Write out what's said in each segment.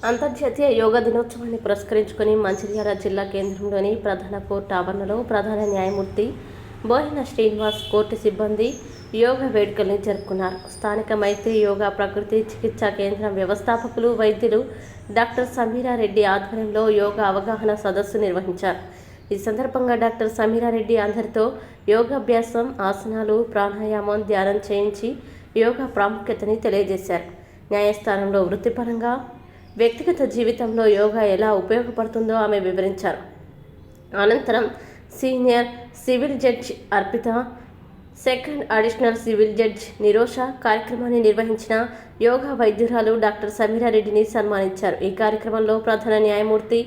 అంతర్జాతీయ యోగా దినోత్సవాన్ని పురస్కరించుకుని మంచిర్యాల జిల్లా కేంద్రంలోని ప్రధాన కోర్టు ఆవరణలో ప్రధాన న్యాయమూర్తి బోయన శ్రీనివాస్ కోర్టు సిబ్బంది యోగా వేడుకల్ని జరుపుకున్నారు. స్థానిక మైత్రి యోగా ప్రకృతి చికిత్సా కేంద్రం వ్యవస్థాపకులు వైద్యులు డాక్టర్ సమీరారెడ్డి ఆధ్వర్యంలో యోగా అవగాహన సదస్సు నిర్వహించారు. ఈ సందర్భంగా డాక్టర్ సమీరారెడ్డి అందరితో యోగాభ్యాసం, ఆసనాలు, ప్రాణాయామం, ధ్యానం చేయించి యోగా ప్రాముఖ్యతని తెలియజేశారు. న్యాయస్థానంలో వృత్తిపరంగా, వ్యక్తిగత జీవితంలో యోగా ఎలా ఉపయోగపడుతుందో ఆమె వివరించారు. అనంతరం senior civil judge Arpita, second additional civil judge Nirosha కార్యక్రమాన్ని నిర్వహించిన యోగా వైద్యురాలు డాక్టర్ సమీరారెడ్డిని సన్మానించారు. ఈ కార్యక్రమంలో ప్రధాన న్యాయమూర్తి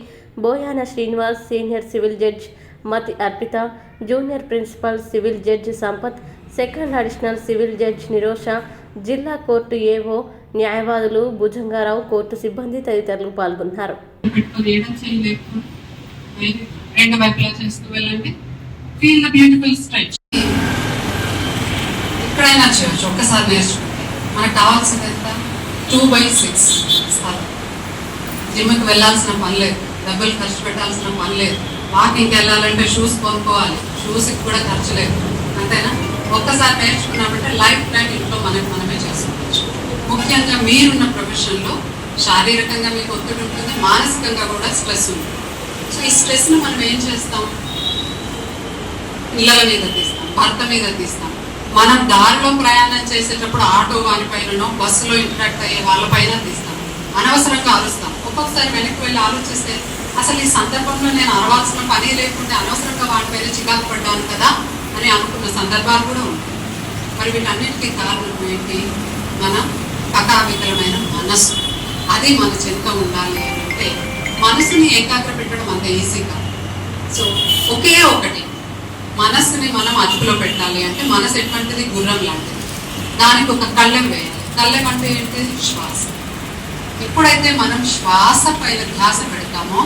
Boyana Srinivas, senior civil judge మతి Arpita, junior principal civil judge Sampath, second additional civil judge Nirosha, జిల్లా కోర్టు ఏవో న్యాయవాదులు భుజంగారావు, కోర్టు సిబ్బంది తదితరులు పాల్గొన్నారు. ఎక్కడైనా చేయొచ్చు, ఒక్కసారి నేర్చుకుంటే. మనకు కావాల్సింది ఎంత? 2/6 జిమ్కి వెళ్ళాల్సిన పని లేదు, డబ్బులు ఖర్చు పెట్టాల్సిన పని లేదు. వాకింగ్కి వెళ్ళాలంటే షూస్ కొనుక్కోవాలి, షూస్కి కూడా ఖర్చు లేదు, అంతేనా? ఒక్కసారి నేర్చుకున్నామంటే లైఫ్ టైం ఇంట్లో మనమే చేసుకోవచ్చు. ముఖ్యంగా మీరున్న ప్రొఫెషన్లో శారీరకంగా మీకు ఒత్తిడి ఉంటుంది, మానసికంగా కూడా స్ట్రెస్ ఉంటుంది. సో ఈ స్ట్రెస్ను మనం ఏం చేస్తాం? పిల్లల మీద తీస్తాం, భర్త మీద తీస్తాం. మనం దారిలో ప్రయాణం చేసేటప్పుడు ఆటో వారిపైననో, బస్సులో ఇంటరాక్ట్ అయ్యే వాళ్ళపైన తీస్తాం. అనవసరంగా అరుస్తాం. ఒక్కొక్కసారి వెనక్కి వెళ్ళి ఆలోచిస్తే అసలు ఈ సందర్భంలో నేను అరవాల్సిన పని లేకుంటే అనవసరంగా వాటిపైన చికాకు పడ్డాను కదా అని అనుకున్న సందర్భాలు కూడా ఉంటాయి. మరి వీటన్నిటికీ కారణం ఏంటి? మన కథావికలమైన మనసు. అది మన చెంత ఉండాలి అంటే మనసుని ఏకాగ్ర పెట్టడం అంత ఈజీ కాదు. సో ఒకే ఒకటి, మనస్సుని మనం అదుపులో పెట్టాలి అంటే మనసు ఎటువంటిది? గుర్రం లాంటిది. దానికి ఒక కళ్ళెం వేయాలి. కళ్ళెం అంటే ఏంటి? శ్వాస. ఎప్పుడైతే మనం శ్వాస పైన ధ్యాస పెడతామో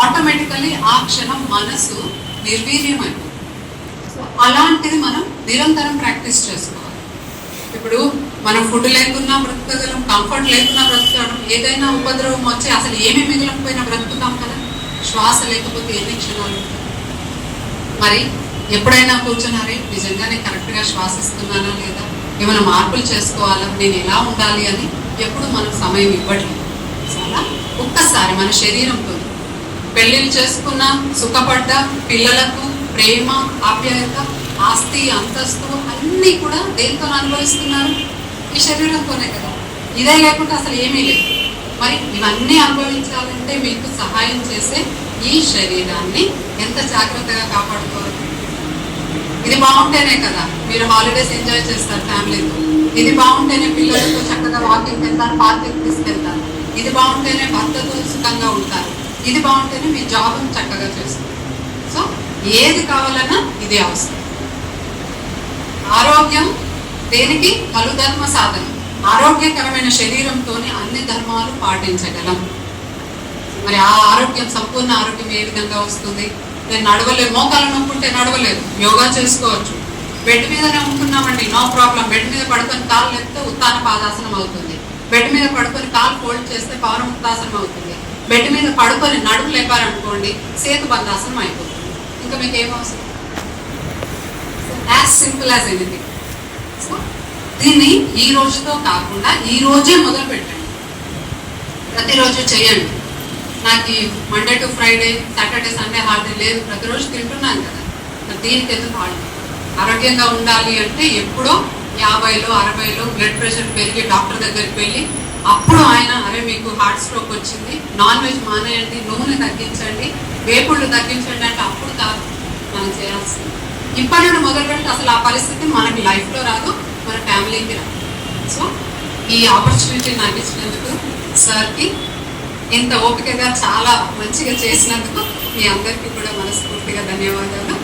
ఆటోమేటికల్లీ ఆ క్షణం మనసు నిర్వీర్యం అయిపోతుంది. సో అలాంటిది మనం నిరంతరం ప్రాక్టీస్ చేసుకోవాలి. ఇప్పుడు మనం ఫుడ్ లేకున్నా బ్రతకగలం, కంఫర్ట్ లేకున్నా బ్రతకడం, ఏదైనా ఉపద్రవం వచ్చి అసలు ఏమి మిగలకపోయినా బ్రతుకుతాం కదా. శ్వాస లేకపోతే ఎన్ని క్షణాలు? మరి ఎప్పుడైనా కూర్చున్నారే నిజంగానే కరెక్ట్గా శ్వాసిస్తున్నానా లేదా, ఏమైనా మార్పులు చేసుకోవాలా, నేను ఎలా ఉండాలి అని ఎప్పుడు మనం సమయం ఇవ్వట్లేదు. చాలా ఒక్కసారి మన శరీరంతో పెళ్ళిళ్ళు చేసుకున్న, సుఖపడ్డ, పిల్లలకు ప్రేమ, ఆప్యాయత, ఆస్తి, అంతస్తు అన్నీ కూడా దేంతో అనుభవిస్తున్నారు? ఈ శరీరంతోనే కదా. ఇదే లేకుంటే అసలు ఏమీ లేదు. మరి ఇవన్నీ అనుభవించాలంటే మీకు సహాయం చేసే ఈ శరీరాన్ని ఎంత జాగ్రత్తగా కాపాడుకోవాలి. ఇది బాగుంటేనే కదా మీరు హాలిడేస్ ఎంజాయ్ చేస్తారు ఫ్యామిలీతో. ఇది బాగుంటేనే పిల్లలతో చక్కగా వాకింగ్కి వెళ్తారు, పార్కింగ్ తీసుకెళ్తారు. ఇది బాగుంటేనే భర్తతో సుఖంగా ఉంటారు. ఇది బాగుంటేనే మీ జాబ్ని చక్కగా చేస్తారు. సో ఏది కావాలన్నా ఇది అవసరం. ఆరోగ్యం దేనికి? పలు ధర్మ సాధన. ఆరోగ్యకరమైన శరీరంతోనే అన్ని ధర్మాలు పాటించగలం. మరి ఆ ఆరోగ్యం, సంపూర్ణ ఆరోగ్యం ఏ విధంగా వస్తుంది? నేను నడవలేదు, మోకాలు నొక్కుంటే నడవలేదు, యోగా చేసుకోవచ్చు. బెడ్ మీదనే ఉంటున్నామండి, నో ప్రాబ్లం. బెడ్ మీద పడుకొని కాలు లేపితే ఉత్తాన పాదాసనం అవుతుంది. బెడ్ మీద పడుకొని కాలు ఫోల్డ్ చేస్తే పవనముక్తాసనం అవుతుంది. బెడ్ మీద పడుకొని నడుము లేపారనుకోండి, సేతు బంధాసనం అయిపోతుంది. ఇంకా మీకు ఏం అవసరం? As simple as anything. So దీన్ని ఈ రోజుతో కాకుండా ఈ రోజే మొదలు పెట్టండి, ప్రతిరోజు చేయండి. నాకు ఈ Monday to Friday, Saturday, Sunday holiday లేదు, ప్రతిరోజు తింటున్నాను కదా, మరి దీనికి ఎందుకు హాలిడే? ఆరోగ్యంగా ఉండాలి అంటే ఎప్పుడో 50లో 60లో బ్లడ్ ప్రెషర్ పెరిగి డాక్టర్ దగ్గరికి వెళ్ళి అప్పుడు ఆయన అరే మీకు హార్ట్ స్ట్రోక్ వచ్చింది, నాన్ వెజ్ మానేయండి, నూనె తగ్గించండి, వేపుళ్ళు తగ్గించండి అంటే అప్పుడు కాదు మనం చేయాల్సింది. ఇప్పటి నుండి మొదలు పెడితే అసలు ఆ పరిస్థితి మనకి లైఫ్లో రాదు, మన ఫ్యామిలీకి రాదు. సో ఈ ఆపర్చునిటీ నాకు ఇచ్చినందుకు సార్కి, ఇంత ఓపికగా చాలా మంచిగా చేసినందుకు మీ అందరికీ కూడా మనస్ఫూర్తిగా ధన్యవాదాలు.